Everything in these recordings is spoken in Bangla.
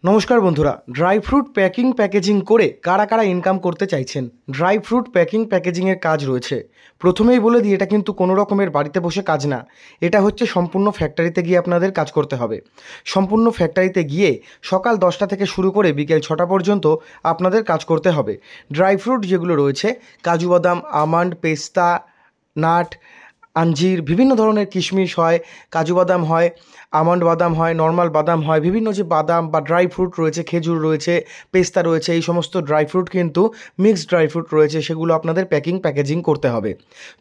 নমস্কার বন্ধুরা, ড্রাই ফ্রুট প্যাকিং প্যাকেজিং করে কারা কারা ইনকাম করতে চাইছেন। ড্রাই ফ্রুট প্যাকিং প্যাকেজিংয়ের কাজ রয়েছে। প্রথমেই বলে দিই, এটা কিন্তু কোনো রকমের বাড়িতে বসে কাজ না। এটা হচ্ছে সম্পূর্ণ ফ্যাক্টরিতে গিয়ে আপনাদের কাজ করতে হবে। সম্পূর্ণ ফ্যাক্টরিতে গিয়ে সকাল 10টা থেকে শুরু করে বিকেল 6টা পর্যন্ত আপনাদের কাজ করতে হবে। ড্রাই ফ্রুট যেগুলো রয়েছে, কাজু বাদাম, আমন্ড, পেস্তা, নাট, আঞ্জির, বিভিন্ন ধরনের কিশমিশ হয়, কাজু বাদাম হয়, আমন্ড বাদাম হয়, নর্মাল বাদাম হয়, বিভিন্ন যে বাদাম বা ড্রাই ফ্রুট রয়েছে, খেজুর রয়েছে, পেস্তা রয়েছে, এই সমস্ত ড্রাই ফ্রুট কিন্তু মিক্সড ড্রাই ফ্রুট রয়েছে, সেগুলো আপনাদের প্যাকেজিং করতে হবে।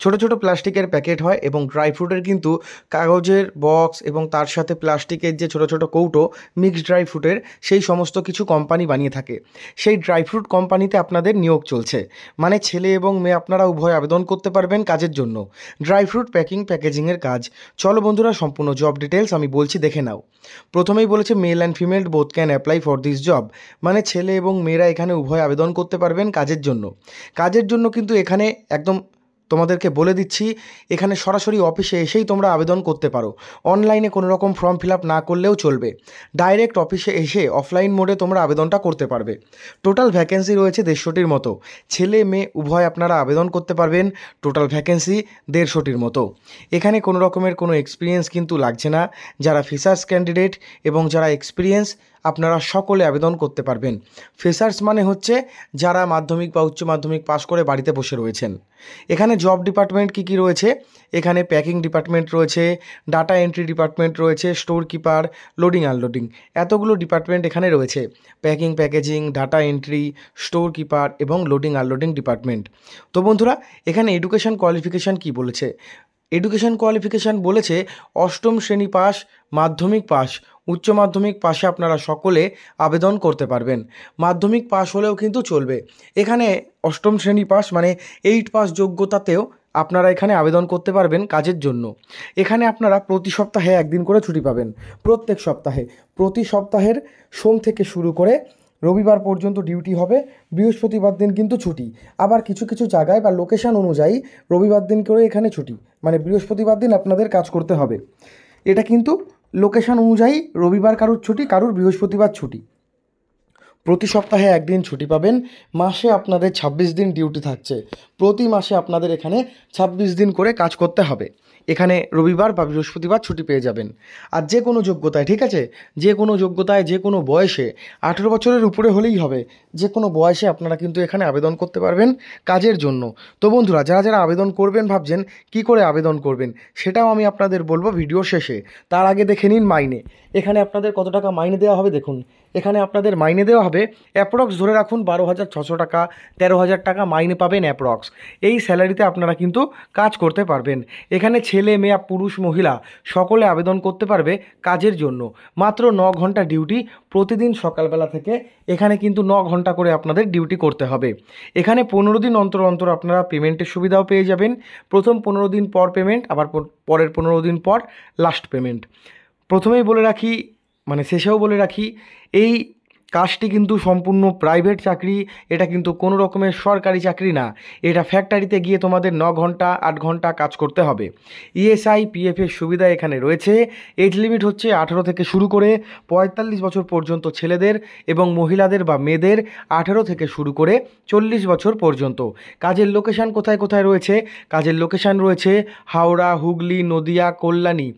ছোট ছোট প্লাস্টিকের প্যাকেট হয় এবং ড্রাই ফ্রুটের কিন্তু কাগজের বক্স এবং তার সাথে প্লাস্টিকের যে ছোট ছোট কৌটো মিক্সড ড্রাই ফ্রুটের, সেই সমস্ত কিছু কোম্পানি বানিয়ে থাকে। সেই ড্রাই ফ্রুট কোম্পানিতে আপনাদের নিয়োগ চলছে, মানে ছেলে এবং মেয়ে আপনারা উভয় আবেদন করতে পারবেন কাজের জন্য। ড্রাই ফ্রুট প্যাকেজিংয়ের কাজ। চলো বন্ধুরা, সম্পূর্ণ জব ডিটেলস আমি বলছি, দেখে নাও। প্রথমেই বলেছে male and female both can apply for this job, মানে ছেলে এবং মেয়েরা এখানে উভয় আবেদন করতে পারবেন কাজের জন্য। কাজের জন্য কিন্তু এখানে একদম তোমাদেরকে বলে দিচ্ছি, এখানে সরাসরি অফিসে এসেই তোমরা আবেদন করতে পারো। অনলাইনে কোনো রকম ফর্ম ফিল আপ না করলেও চলবে। ডাইরেক্ট অফিসে এসে অফলাইন মোডে তোমরা আবেদনটা করতে পারবে। টোটাল ভ্যাকেন্সি রয়েছে 150টির মতো। ছেলে মেয়ে উভয় আপনারা আবেদন করতে পারবেন। টোটাল ভ্যাকেন্সি 150টির মতো। এখানে কোনো রকমের কোনো এক্সপিরিয়েন্স কিন্তু লাগছে না। যারা ফ্রেশার্স ক্যান্ডিডেট এবং যারা এক্সপিরিয়েন্স, আপনারা সকলে আবেদন করতে পারবেন। ফ্রেশার্স মানে হচ্ছে যারা মাধ্যমিক বা উচ্চ মাধ্যমিক পাশ করে বাড়িতে বসে রয়েছেন। এখানে জব ডিপার্টমেন্ট কী কী রয়েছে, এখানে প্যাকিং ডিপার্টমেন্ট রয়েছে, ডাটা এন্ট্রি ডিপার্টমেন্ট রয়েছে, স্টোর কিপার, লোডিং আনলোডিং, এতগুলো ডিপার্টমেন্ট এখানে রয়েছে। Packing, packaging, data entry, store keeper এবং লোডিং আনলোডিং ডিপার্টমেন্ট। তো বন্ধুরা, এখানে এডুকেশন কোয়ালিফিকেশান কী বলেছে? এডুকেশন কোয়ালিফিকেশান বলেছে 8ম শ্রেণী পাস, মাধ্যমিক পাস, উচ্চ মাধ্যমিক পাশে আপনারা সকলে আবেদন করতে পারবেন। মাধ্যমিক পাস হলেও কিন্তু চলবে। এখানে 8ম শ্রেণী পাস মানে 8 পাস যোগ্যতাতেও আপনারা এখানে আবেদন করতে পারবেন কাজের জন্য। এখানে আপনারা প্রতি সপ্তাহে একদিন করে ছুটি পাবেন। প্রত্যেক সপ্তাহে, প্রতি সপ্তাহের সোম থেকে শুরু করে রবিবার পর্যন্ত ডিউটি হবে। বৃহস্পতিবার দিন কিন্তু ছুটি। আবার কিছু কিছু জায়গায় বা লোকেশান অনুযায়ী রবিবার দিন করে এখানে ছুটি, মানে বৃহস্পতিবার দিন আপনাদের কাজ করতে হবে। এটা কিন্তু লোকেশান অনুযায়ী, রবিবার কারুর ছুটি, কারুর বৃহস্পতিবার ছুটি। প্রতি সপ্তাহে একদিন ছুটি পাবেন। মাসে আপনাদের 26 দিন ডিউটি থাকছে। প্রতি মাসে আপনাদের এখানে 26 দিন করে কাজ করতে হবে। এখানে রবিবার বা বৃহস্পতিবার ছুটি পেয়ে যাবেন। আর যে কোনো যোগ্যতায়, ঠিক আছে, যে কোনো যোগ্যতায়, যে কোনো বয়সে, 18 বছরের উপরে হলেই হবে। যে কোনো বয়সে আপনারা কিন্তু এখানে আবেদন করতে পারবেন কাজের জন্য। তো বন্ধুরা, যারা যারা আবেদন করবেন ভাবছেন কী করে আবেদন করবেন, সেটাও আমি আপনাদের বলবো ভিডিও শেষে। তার আগে দেখে নিন মাইনে। এখানে আপনাদের কত টাকা মাইনে দেওয়া হবে দেখুন। এখানে আপনাদের মাইনে দেওয়া হবে অ্যাপ্রক্স ধরে রাখুন 12,600 টাকা, 13,000 টাকা মাইনে পাবেন অ্যাপ্রক্স। এই স্যালারিতে আপনারা কিন্তু কাজ করতে পারবেন। এখানে ছেলে মেয়ে, পুরুষ মহিলা সকলে আবেদন করতে পারবে কাজের জন্য। মাত্র 9 ঘন্টা ডিউটি প্রতিদিন সকালবেলা থেকে। এখানে কিন্তু 9 ঘন্টা করে আপনাদের ডিউটি করতে হবে। এখানে 15 দিন অন্তর অন্তর আপনারা পেমেন্টের সুবিধাও পেয়ে যাবেন। প্রথম 15 দিন পর পেমেন্ট, আবার পরের 15 দিন পর লাস্ট পেমেন্ট। প্রথমেই বলে রাখি, মানে শেষেও বলে রাখি, এই কাজটি কিন্তু সম্পূর্ণ প্রাইভেট চাকরি। এটা কিন্তু কোনো রকমের সরকারি চাকরি না। এটা ফ্যাক্টরিতে গিয়ে তোমাদের 9 ঘন্টা 8 ঘন্টা কাজ করতে হবে। ইএসআই পিএফের সুবিধা এখানে রয়েছে। এজ লিমিট হচ্ছে 18 থেকে শুরু করে 45 বছর পর্যন্ত ছেলেদের, এবং মহিলাদের বা মেয়েদের 18 থেকে শুরু করে 40 বছর পর্যন্ত। কাজের লোকেশান কোথায় কোথায় রয়েছে? কাজের লোকেশান রয়েছে হাওড়া, হুগলি, নদিয়া, কল্যাণী,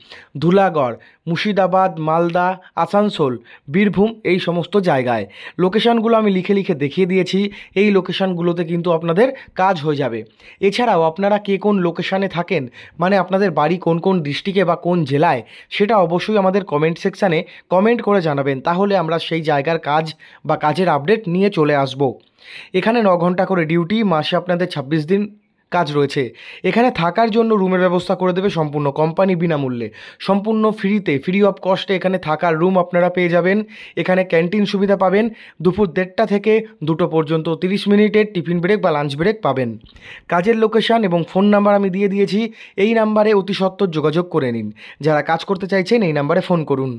ধুলাগড়, মুর্শিদাবাদ, মালদা, আসানসোল, বীরভূম, এই সমস্ত জায়গায়। লোকেশানগুলো আমি লিখে লিখে দেখিয়ে দিয়েছি। এই লোকেশানগুলোতে কিন্তু আপনাদের কাজ হয়ে যাবে। এছাড়াও আপনারা কে কোন লোকেশানে থাকেন, মানে আপনাদের বাড়ি কোন কোন ডিস্ট্রিক্টে বা কোন জেলায়, সেটা অবশ্যই আমাদের কমেন্ট সেকশানে কমেন্ট করে জানাবেন। তাহলে আমরা সেই জায়গার কাজ বা কাজের আপডেট নিয়ে চলে আসব। এখানে 9 ঘন্টা করে ডিউটি, মাসে আপনাদের 26 দিন কাজ রয়েছে। এখানে থাকার জন্য রুমের ব্যবস্থা করে দেবে সম্পূর্ণ কোম্পানি বিনামূল্যে, সম্পূর্ণ ফ্রিতে, ফ্রি অফ কস্টে এখানে থাকার রুম আপনারা পেয়ে যাবেন। এখানে ক্যান্টিন সুবিধা পাবেন। দুপুর 1:30 থেকে 2টো পর্যন্ত 30 মিনিটের টিফিন ব্রেক বা লাঞ্চ ব্রেক পাবেন। কাজের লোকেশান এবং ফোন নাম্বার আমি দিয়ে দিয়েছি। এই নাম্বারে অতি সত্বর যোগাযোগ করে নিন। যারা কাজ করতে চাইছেন এই নাম্বারে ফোন করুন।